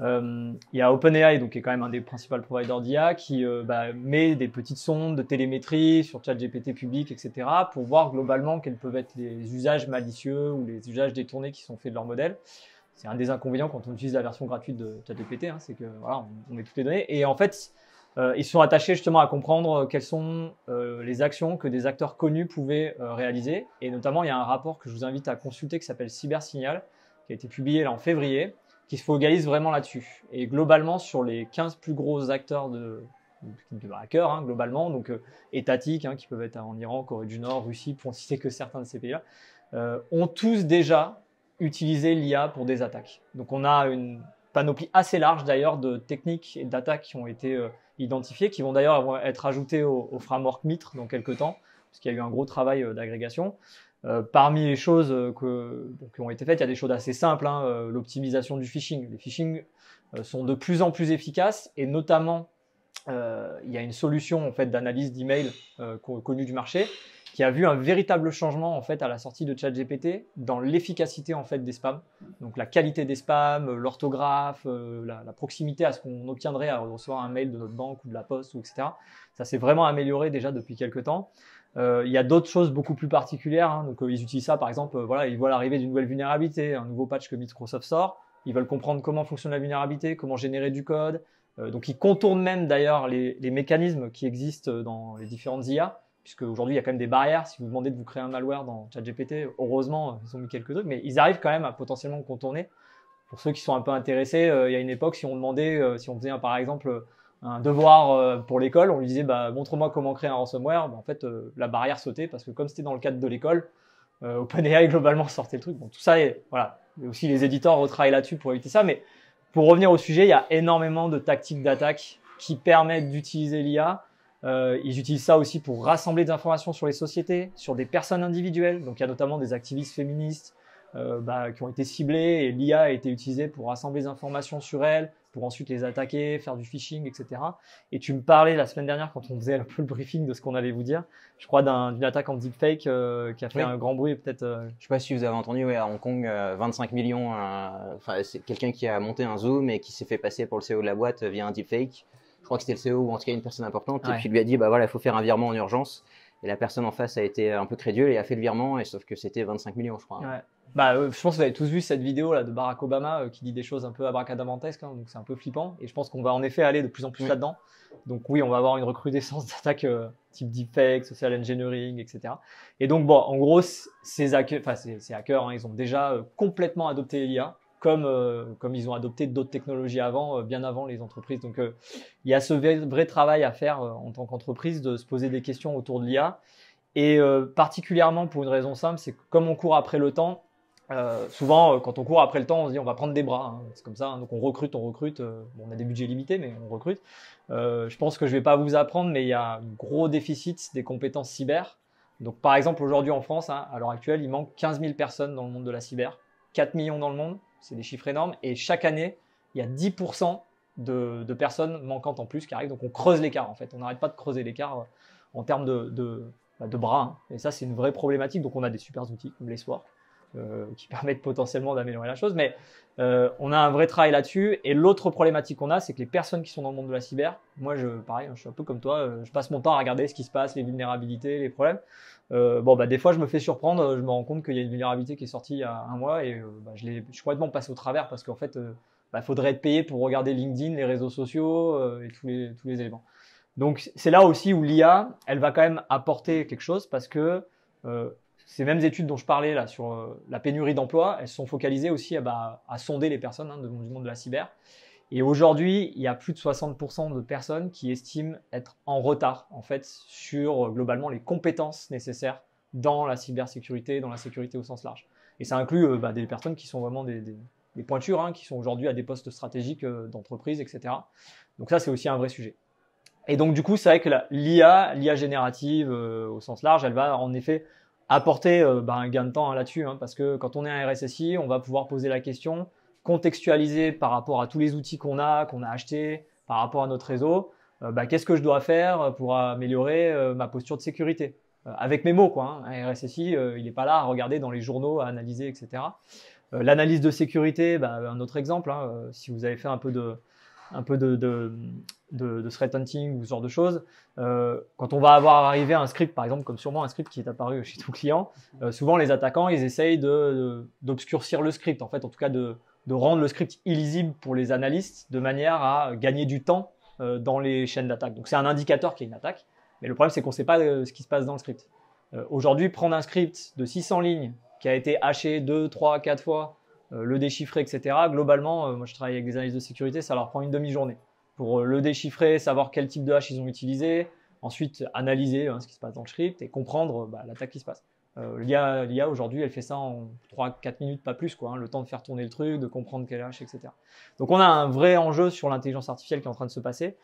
il y a OpenAI, donc qui est quand même un des principaux providers d'IA, qui met des petites sondes de télémétrie sur ChatGPT public, etc., pour voir globalement quels peuvent être les usages malicieux ou les usages détournés qui sont faits de leur modèle. C'est un des inconvénients quand on utilise la version gratuite de ChatGPT, hein, c'est que voilà, on met toutes les données. Et en fait, ils sont attachés justement à comprendre quelles sont les actions que des acteurs connus pouvaient réaliser. Et notamment, il y a un rapport que je vous invite à consulter qui s'appelle Cybersignal, qui a été publié là en février, qui se focalise vraiment là-dessus. Et globalement, sur les 15 plus gros acteurs de hackers, hein, globalement, donc étatiques, hein, qui peuvent être en Iran, Corée du Nord, Russie, pour ne citer que certains de ces pays-là, ont tous déjà utilisé l'IA pour des attaques. Donc on a une panoplie assez large d'ailleurs de techniques et d'attaques qui ont été identifiées, qui vont d'ailleurs être ajoutées au framework MITRE dans quelques temps, parce qu'il y a eu un gros travail d'agrégation. Parmi les choses qui ont été faites, il y a des choses assez simples, hein, l'optimisation du phishing. Les phishing sont de plus en plus efficaces et notamment, il y a une solution en fait, d'analyse d'email connue du marché qui a vu un véritable changement en fait, à la sortie de ChatGPT dans l'efficacité en fait, des spams. Donc la qualité des spams, l'orthographe, la proximité à ce qu'on obtiendrait à recevoir un mail de notre banque ou de la poste, etc. Ça s'est vraiment amélioré déjà depuis quelques temps. Il y a d'autres choses beaucoup plus particulières. Hein. Donc, ils utilisent ça, par exemple, voilà, ils voient l'arrivée d'une nouvelle vulnérabilité, un nouveau patch que Microsoft sort. Ils veulent comprendre comment fonctionne la vulnérabilité, comment générer du code. Donc, ils contournent même d'ailleurs les mécanismes qui existent dans les différentes IA, puisque aujourd'hui il y a quand même des barrières. Si vous demandez de vous créer un malware dans ChatGPT, heureusement, ils ont mis quelques trucs, mais ils arrivent quand même à potentiellement contourner. Pour ceux qui sont un peu intéressés, il y a une époque, si on demandait, si on faisait par exemple un devoir pour l'école, on lui disait montre-moi comment créer un ransomware. En fait, la barrière sautait parce que comme c'était dans le cadre de l'école, OpenAI globalement sortait le truc. Bon, tout ça, voilà. Et aussi les éditeurs retravaillent là-dessus pour éviter ça. Mais pour revenir au sujet, il y a énormément de tactiques d'attaque qui permettent d'utiliser l'IA. Ils utilisent ça aussi pour rassembler des informations sur les sociétés, sur des personnes individuelles. Donc il y a notamment des activistes féministes qui ont été ciblés et l'IA a été utilisée pour rassembler des informations sur elles, pour ensuite les attaquer, faire du phishing, etc. Et tu me parlais la semaine dernière quand on faisait un peu le briefing de ce qu'on allait vous dire, je crois d'une attaque en deepfake qui a fait un grand bruit peut-être. Je sais pas si vous avez entendu, à Hong Kong, 25 millions, c'est quelqu'un qui a monté un Zoom et qui s'est fait passer pour le CEO de la boîte via un deepfake. Je crois que c'était le CEO ou en tout cas une personne importante, et puis il lui a dit voilà, il faut faire un virement en urgence. Et la personne en face a été un peu crédule et a fait le virement, et sauf que c'était 25 millions, je crois. Ouais. Je pense que vous avez tous vu cette vidéo là de Barack Obama qui dit des choses un peu abracadabantesques, hein, donc c'est un peu flippant. Et je pense qu'on va en effet aller de plus en plus là-dedans. Donc oui, on va avoir une recrudescence d'attaques type deepfake, social engineering, etc. Et donc en gros, ces hackers, hein, ils ont déjà complètement adopté l'IA. Comme ils ont adopté d'autres technologies avant, bien avant les entreprises. Donc, il y a ce vrai travail à faire en tant qu'entreprise de se poser des questions autour de l'IA. Et particulièrement pour une raison simple, c'est que comme on court après le temps, souvent quand on court après le temps, on se dit on va prendre des bras. Hein, c'est comme ça. Hein, donc on recrute. On a des budgets limités, mais on recrute. Je pense que je vais pas vous apprendre, mais il y a un gros déficit des compétences cyber. Donc par exemple, aujourd'hui en France, hein, à l'heure actuelle, il manque 15 000 personnes dans le monde de la cyber, 4 millions dans le monde. C'est des chiffres énormes. Et chaque année, il y a 10% de personnes manquantes en plus qui arrivent. Donc, on creuse l'écart, en fait. On n'arrête pas de creuser l'écart en termes de bras. Hein. Et ça, c'est une vraie problématique. Donc, on a des super outils comme l'Espoir qui permettent potentiellement d'améliorer la chose. Mais on a un vrai travail là-dessus. Et l'autre problématique qu'on a, c'est que les personnes qui sont dans le monde de la cyber, moi, pareil, je suis un peu comme toi. Je passe mon temps à regarder ce qui se passe, les vulnérabilités, les problèmes. Des fois, je me fais surprendre. Je me rends compte qu'il y a une vulnérabilité qui est sortie il y a un mois et je suis complètement passé au travers parce qu'en fait, faudrait être payé pour regarder LinkedIn, les réseaux sociaux et tous les éléments. Donc, c'est là aussi où l'IA, elle va quand même apporter quelque chose parce que ces mêmes études dont je parlais là sur la pénurie d'emploi, elles sont focalisées aussi à sonder les personnes du monde de la cyber. Et aujourd'hui, il y a plus de 60% de personnes qui estiment être en retard, en fait, sur globalement les compétences nécessaires dans la cybersécurité, dans la sécurité au sens large. Et ça inclut des personnes qui sont vraiment des pointures, hein, qui sont aujourd'hui à des postes stratégiques d'entreprise, etc. Donc ça, c'est aussi un vrai sujet. Et donc du coup, c'est vrai que l'IA générative au sens large, elle va en effet apporter un gain de temps là-dessus, hein, parce que quand on est un RSSI, on va pouvoir poser la question contextualisé par rapport à tous les outils qu'on a achetés, par rapport à notre réseau, qu'est-ce que je dois faire pour améliorer ma posture de sécurité avec mes mots, quoi. Hein. Un RSSI, il n'est pas là à regarder dans les journaux, à analyser, etc. L'analyse de sécurité, un autre exemple, hein, si vous avez fait un peu de threat hunting ou ce genre de choses, quand on va avoir arrivé à un script, par exemple, comme sûrement un script qui est apparu chez tout client, souvent les attaquants, ils essayent d'obscurcir le script, en fait, en tout cas de rendre le script illisible pour les analystes de manière à gagner du temps dans les chaînes d'attaque. Donc c'est un indicateur qu'il y a une attaque, mais le problème c'est qu'on ne sait pas ce qui se passe dans le script. Aujourd'hui, prendre un script de 600 lignes qui a été haché 2, 3, 4 fois, le déchiffrer, etc. Globalement, moi je travaille avec des analystes de sécurité, ça leur prend une demi-journée pour le déchiffrer, savoir quel type de hash ils ont utilisé, ensuite analyser ce qui se passe dans le script et comprendre l'attaque qui se passe. L'IA aujourd'hui, elle fait ça en 3-4 minutes, pas plus, quoi, hein, le temps de faire tourner le truc, de comprendre quel hash, etc. Donc on a un vrai enjeu sur l'intelligence artificielle qui est en train de se passer.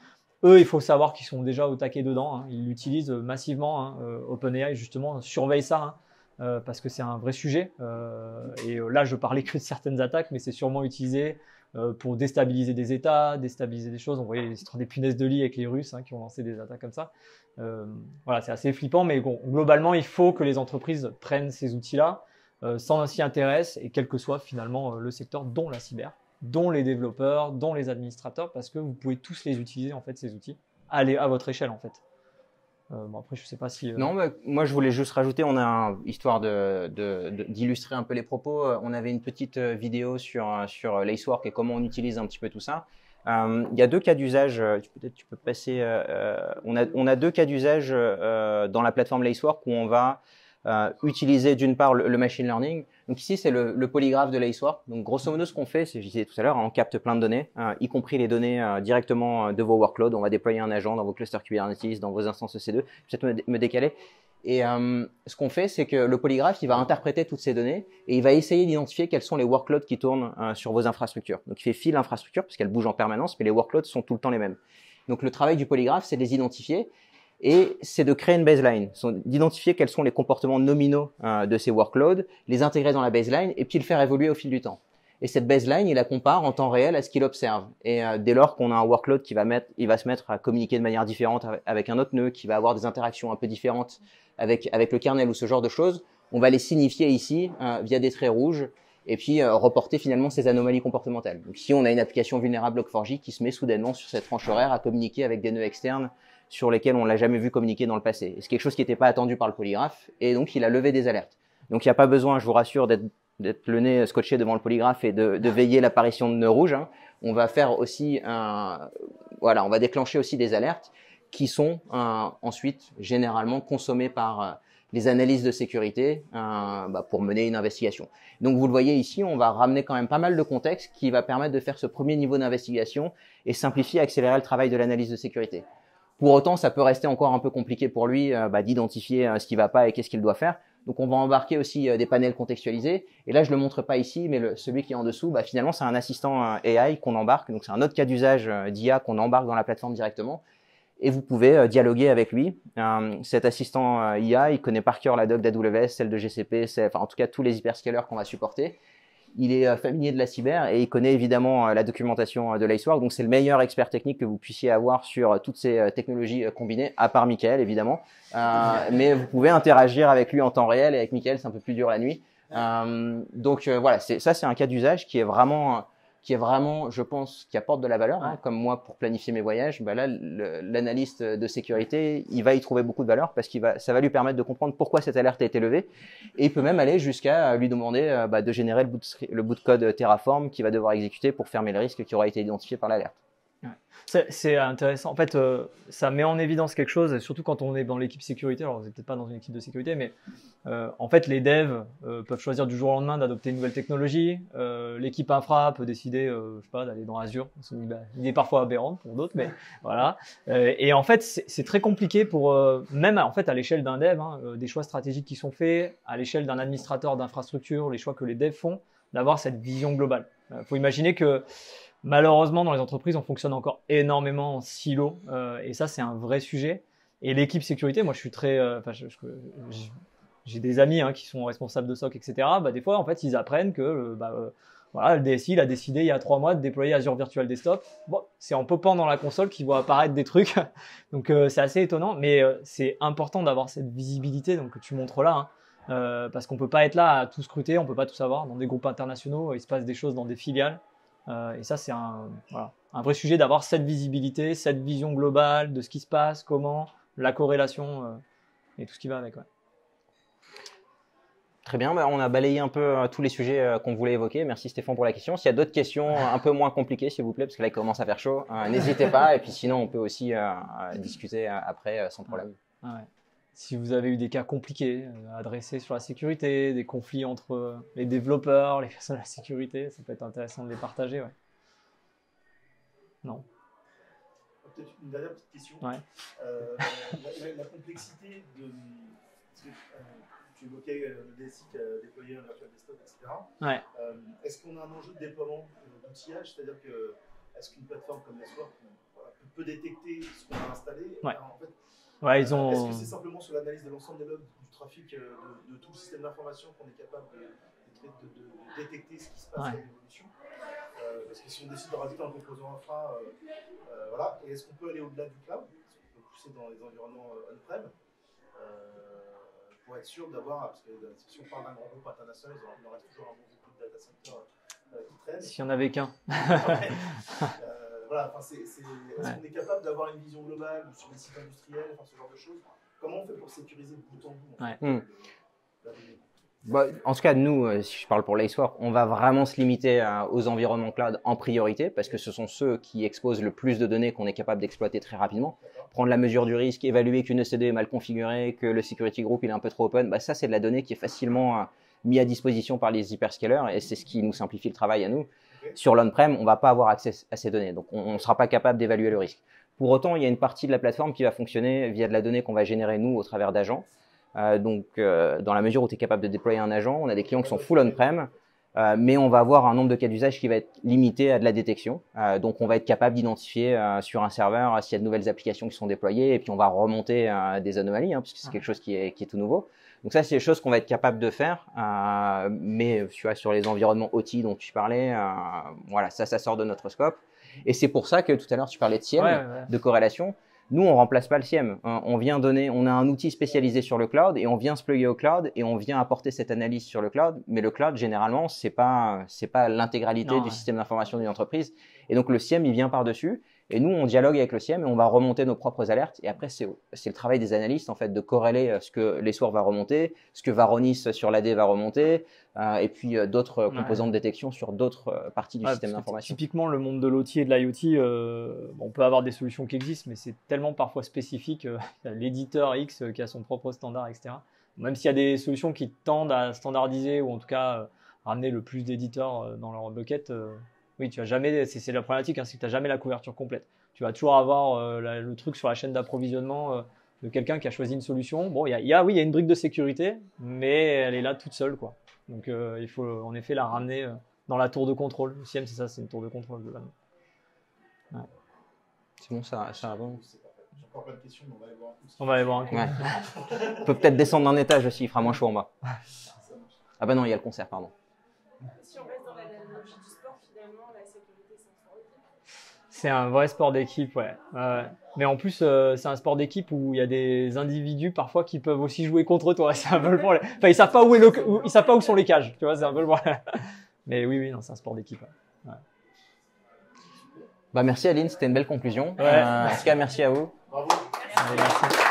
Eux, il faut savoir qu'ils sont déjà au taquet dedans, hein, ils l'utilisent massivement, hein, OpenAI justement surveille ça. Hein. parce que c'est un vrai sujet. Et là, je parlais que de certaines attaques, mais c'est sûrement utilisé pour déstabiliser des États, déstabiliser des choses. On voyait l'histoire des punaises de lit avec les Russes qui ont lancé des attaques comme ça. Voilà, c'est assez flippant, mais bon, globalement, il faut que les entreprises prennent ces outils-là, s'y intéressent, et quel que soit finalement le secteur, dont la cyber, dont les développeurs, dont les administrateurs, parce que vous pouvez tous les utiliser, en fait, ces outils, à votre échelle, en fait. Bon, après, je ne sais pas si… Non, mais moi je voulais juste rajouter, histoire d'illustrer un peu les propos, on avait une petite vidéo sur Lacework et comment on utilise un petit peu tout ça. Il y a deux cas d'usage, peut-être tu peux passer, on a deux cas d'usage dans la plateforme Lacework où on va utiliser d'une part le machine learning. Donc ici c'est le polygraphe de Lacework. Donc grosso modo ce qu'on fait, c'est, je disais tout à l'heure, on capte plein de données, y compris les données directement de vos workloads. On va déployer un agent dans vos clusters Kubernetes, dans vos instances EC2. Je vais peut-être me décaler. Et ce qu'on fait, c'est que le polygraphe, il va interpréter toutes ces données et il va essayer d'identifier quels sont les workloads qui tournent sur vos infrastructures. Donc il fait fi l'infrastructure parce qu'elle bouge en permanence, mais les workloads sont tout le temps les mêmes. Donc le travail du polygraphe, c'est de les identifier. Et c'est de créer une baseline, d'identifier quels sont les comportements nominaux de ces workloads, les intégrer dans la baseline et puis le faire évoluer au fil du temps. Et cette baseline, il la compare en temps réel à ce qu'il observe. Et dès lors qu'on a un workload il va se mettre à communiquer de manière différente avec un autre nœud, qui va avoir des interactions un peu différentes avec le kernel ou ce genre de choses, on va les signifier ici via des traits rouges et puis reporter finalement ces anomalies comportementales. Donc si on a une application vulnérable Log4j qui se met soudainement sur cette tranche horaire à communiquer avec des nœuds externes sur lesquels on l'a jamais vu communiquer dans le passé. C'est quelque chose qui n'était pas attendu par le polygraphe, et donc il a levé des alertes. Donc il n'y a pas besoin, je vous rassure, d'être le nez scotché devant le polygraphe et de veiller l'apparition de nœuds rouges. On va faire aussi on va déclencher aussi des alertes qui sont ensuite généralement consommées par les analyses de sécurité pour mener une investigation. Donc vous le voyez ici, on va ramener quand même pas mal de contexte qui va permettre de faire ce premier niveau d'investigation et simplifier, accélérer le travail de l'analyse de sécurité. Pour autant, ça peut rester encore un peu compliqué pour lui d'identifier ce qui va pas et qu'est-ce qu'il doit faire. Donc, on va embarquer aussi des panels contextualisés. Et là, je le montre pas ici, mais celui qui est en dessous, finalement, c'est un assistant AI qu'on embarque. Donc, c'est un autre cas d'usage d'IA qu'on embarque dans la plateforme directement. Et vous pouvez dialoguer avec lui. Cet assistant IA, il connaît par cœur la doc d'AWS, celle de GCP, en tout cas tous les hyperscalers qu'on va supporter. Il est familier de la cyber et il connaît évidemment la documentation de Lacework. Donc, c'est le meilleur expert technique que vous puissiez avoir sur toutes ces technologies combinées, à part Michael, évidemment. Mais vous pouvez interagir avec lui en temps réel et avec Michael, c'est un peu plus dur la nuit. Voilà, c'est un cas d'usage qui est vraiment, je pense, qui apporte de la valeur. Comme moi, pour planifier mes voyages, là, l'analyste de sécurité, il va y trouver beaucoup de valeur parce ça va lui permettre de comprendre pourquoi cette alerte a été levée. Et il peut même aller jusqu'à lui demander de générer le bout de code Terraform qu'il va devoir exécuter pour fermer le risque qui aura été identifié par l'alerte. C'est intéressant. En fait, ça met en évidence quelque chose, surtout quand on est dans l'équipe sécurité. Alors, vous n'êtes peut-être pas dans une équipe de sécurité, mais en fait, les devs peuvent choisir du jour au lendemain d'adopter une nouvelle technologie. L'équipe infra peut décider, je sais pas, d'aller dans Azure. C'est une idée parfois aberrante pour d'autres, mais voilà. Et en fait, c'est très compliqué pour même en fait à l'échelle d'un dev, des choix stratégiques qui sont faits, à l'échelle d'un administrateur d'infrastructure, les choix que les devs font, d'avoir cette vision globale. Faut imaginer que malheureusement, dans les entreprises, on fonctionne encore énormément en silo, et ça, c'est un vrai sujet. Et l'équipe sécurité, moi, je suis très, j'ai des amis qui sont responsables de SOC, etc. Des fois, en fait, ils apprennent que, voilà, le DSI, il a décidé il y a 3 mois de déployer Azure Virtual Desktop. Bon, c'est en popant dans la console qu'ils voient apparaître des trucs. Donc, c'est assez étonnant, mais c'est important d'avoir cette visibilité, donc que tu montres là. Parce qu'on peut pas être là à tout scruter, on peut pas tout savoir. Dans des groupes internationaux, il se passe des choses dans des filiales. Et ça, c'est un vrai sujet d'avoir cette visibilité, cette vision globale de ce qui se passe, comment, la corrélation et tout ce qui va avec. Ouais. Très bien, on a balayé un peu tous les sujets qu'on voulait évoquer. Merci Stéphane pour la question. S'il y a d'autres questions un peu moins compliquées, s'il vous plaît, parce que là, il commence à faire chaud, n'hésitez pas. Et puis sinon, on peut aussi discuter après sans problème. Ouais. Si vous avez eu des cas compliqués à adresser sur la sécurité, des conflits entre les développeurs, les personnes de la sécurité, ça peut être intéressant de les partager. Ouais. Non. Peut-être une dernière petite question. Ouais. La complexité de… tu évoquais le DSI qui a déployé un virtual desktop, etc. Ouais. Est-ce qu'on a un enjeu de déploiement d'outillage? C'est-à-dire est-ce qu'une plateforme comme Lacework peut détecter ce qu'on a installé? Ouais. Alors, en fait, Ouais, Est-ce que c'est simplement sur l'analyse de l'ensemble des logs du trafic de tout le système d'information qu'on est capable de détecter ce qui se passe à l'évolution? Parce que si on décide de rajouter un composant infra, voilà. Et est-ce qu'on peut aller au-delà du cloud? Est-ce qu'on peut pousser dans les environnements on-prem pour être sûr d'avoir, parce que si on parle d'un grand groupe international, il en reste toujours un bon groupe de data centers qui traînent. S'il n'y en avait qu'un. Voilà, est-ce qu'on est capable d'avoir une vision globale sur les sites industriels, enfin, ce genre de choses? Comment on fait pour sécuriser de bout en bout la donnée? Bah, en tout cas, nous, si je parle pour Lacework, on va vraiment se limiter aux environnements cloud en priorité parce que ce sont ceux qui exposent le plus de données qu'on est capable d'exploiter très rapidement. Prendre la mesure du risque, évaluer qu'une EC2 est mal configurée, que le security group il est un peu trop open, bah, ça c'est de la donnée qui est facilement mise à disposition par les hyperscalers et c'est ce qui nous simplifie le travail à nous. Sur l'on-prem, on ne va pas avoir accès à ces données, donc on ne sera pas capable d'évaluer le risque. Pour autant, il y a une partie de la plateforme qui va fonctionner via de la donnée qu'on va générer nous au travers d'agents. Dans la mesure où tu es capable de déployer un agent, on a des clients qui sont full on-prem, mais on va avoir un nombre de cas d'usage qui va être limité à de la détection. Donc, on va être capable d'identifier sur un serveur s'il y a de nouvelles applications qui sont déployées et puis on va remonter des anomalies, puisque c'est quelque chose qui est tout nouveau. Donc ça, c'est des choses qu'on va être capable de faire, mais tu vois, sur les environnements OT dont tu parlais, voilà, ça sort de notre scope. Et c'est pour ça que tout à l'heure, tu parlais de SIEM, de corrélation. Nous, on remplace pas le SIEM. On vient donner, on a un outil spécialisé sur le cloud et on vient se plugger au cloud et on vient apporter cette analyse sur le cloud. Mais le cloud, généralement, c'est pas l'intégralité du système d'information d'une entreprise. Et donc, le SIEM, il vient par-dessus. Et nous, on dialogue avec le SIEM et on va remonter nos propres alertes. Et après, c'est le travail des analystes, en fait, de corréler ce que Lacework va remonter, ce que Varonis sur l'AD va remonter, et puis d'autres composants de détection sur d'autres parties du système d'information. Typiquement, le monde de l'OT et de l'IoT, on peut avoir des solutions qui existent, mais c'est tellement parfois spécifique. Il y a l'éditeur X qui a son propre standard, etc. Même s'il y a des solutions qui tendent à standardiser ou en tout cas ramener le plus d'éditeurs dans leur bucket, oui, tu as jamais, c'est la problématique, c'est que tu n'as jamais la couverture complète. Tu vas toujours avoir le truc sur la chaîne d'approvisionnement de quelqu'un qui a choisi une solution. Bon, il y a une brique de sécurité, mais elle est là toute seule, quoi. Donc, il faut en effet la ramener dans la tour de contrôle. Le SIEM, c'est ça, c'est une tour de contrôle. Ouais. C'est bon, ça va bon. J'ai encore plein de questions, mais on va aller voir un coup. On va aller voir un coup. Ouais. On peut peut-être descendre d'un étage aussi, il fera moins chaud en bas. Ah bah non, il y a le concert, pardon. Si on reste dans l'analogie du sport, finalement, la sécurité, c'est un sport d'équipe. C'est un vrai sport d'équipe, ouais. Mais en plus, c'est un sport d'équipe où il y a des individus parfois qui peuvent aussi jouer contre toi. C'est un peu le problème. Enfin, ils savent pas ils savent pas où sont les cages. Tu vois, c'est un peu le problème. Mais oui, non, c'est un sport d'équipe. Ouais. Bah merci Aline, c'était une belle conclusion. Ouais. En tout cas, merci à vous. Bravo. Allez, merci.